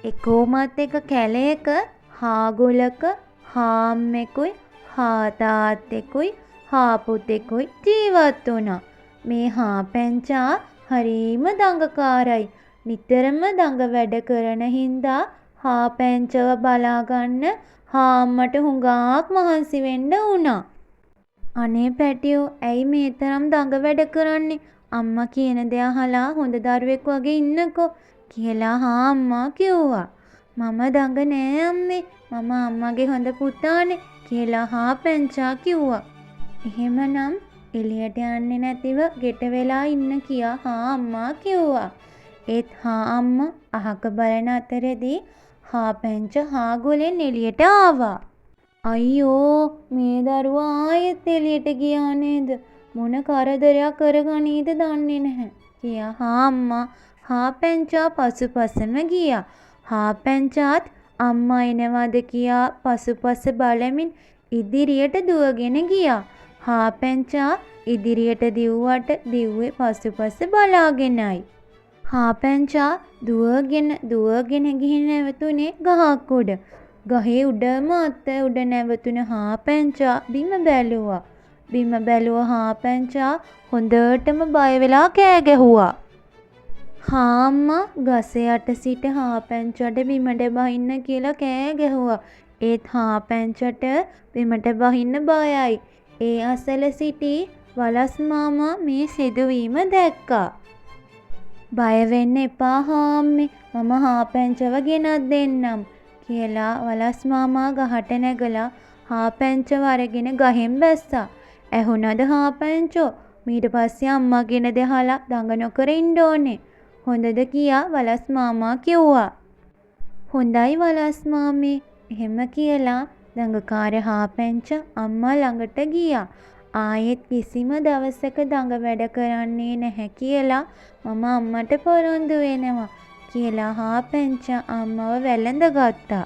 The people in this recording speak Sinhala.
එකෝමත් එක කැලේක හාගොලක හාම්මෙකුයි හාතාත්තෙකුයි හාපුතෙකුයි ජීවත් වුණා. මේ හාපැංචා හරීම දඟකාරයි. නිතරම දඟ වැඩ කරන හින්දා හාපැංචව බලාගන්න හාම්මට හුඟාක් මහන්සි වෙන්න වුණා. අනේ පැටියෝ ඇයි මේ තරම් දඟ වැඩ කරන්නේ? අම්මා කියන දේ අහලා හොඳ දරුවෙක් වගේ ඉන්නකෝ කියලා හාම්මා කිව්වා. මම දඟ නෑ අම්මේ. මම අම්මගේ හොඳ පුතානේ කියලා හාපැංචා කිව්වා. එහෙමනම් එළියට යන්නේ නැතිව ගෙට වෙලා ඉන්න කියා හාම්මා කිව්වා. ඒත් හාම්මා අහක බලන අතරෙදී හාපැංච හාගොලෙන් එළියට ආවා. අයියෝ මේ දරුවා ආයෙත් එළියට ගියා නේද? මොන කරදරයක් කරගනීද දන්නේ නැහැ කියා හාම්මා හාපැංචා පසුපසම ගියා. හාපැංචාත් අම්මා එනවද කියා පසුපස බලමින් ඉදිරියට දුවගෙන ගියා. හාපැංචා ඉදිරියට දිව්වට දිව්වේ පසුපස බලාගෙනයි. හාපැංචා දුවගෙන ගිහින් නැවතුනේ ගහක් උඩ. ගහේ උඩම අත උඩ නැවතුන හාපැංචා බිම බැලුවා. බිම බැලුව හාපැංචා හොඳටම බය වෙලා කෑ ගැහුවා. හාම්මා ගස යට සිට හාපැංචාට බිමට බහින්න කියලා කෑ ගැහුවා. ඒත් හාපැංචාට බිමට බහින්න බයයි. ඒ අසල සිටි වලස් මාමා මේ සිදුවීම දැක්කා. බය වෙන්න එපා හාම්මේ. මම හාපැංචව ගෙනත් දෙන්නම් කියලා වලස් මාමා ගහට නැගලා හාපැංචව අරගෙන ගහෙන් බැස්සා. ඇහුණද හාපැංචෝ? ඊට පස්සේ අම්මාගෙන දෙහලා දඟ නොකර ඉන්න ඕනේ. හොඳද කියා වලස් මාමා කිව්වා. හොඳයි වලස් මාමේ. එහෙම කියලා දඟකාර හාපැංච අම්මා ළඟට ගියා. ආයෙත් කිසිම දවසක දඟ වැඩ කරන්නේ නැහැ කියලා මම අම්මට පොරොන්දු වෙනවා කියලා හාපැංචා අම්මව වැළඳ ගත්තා.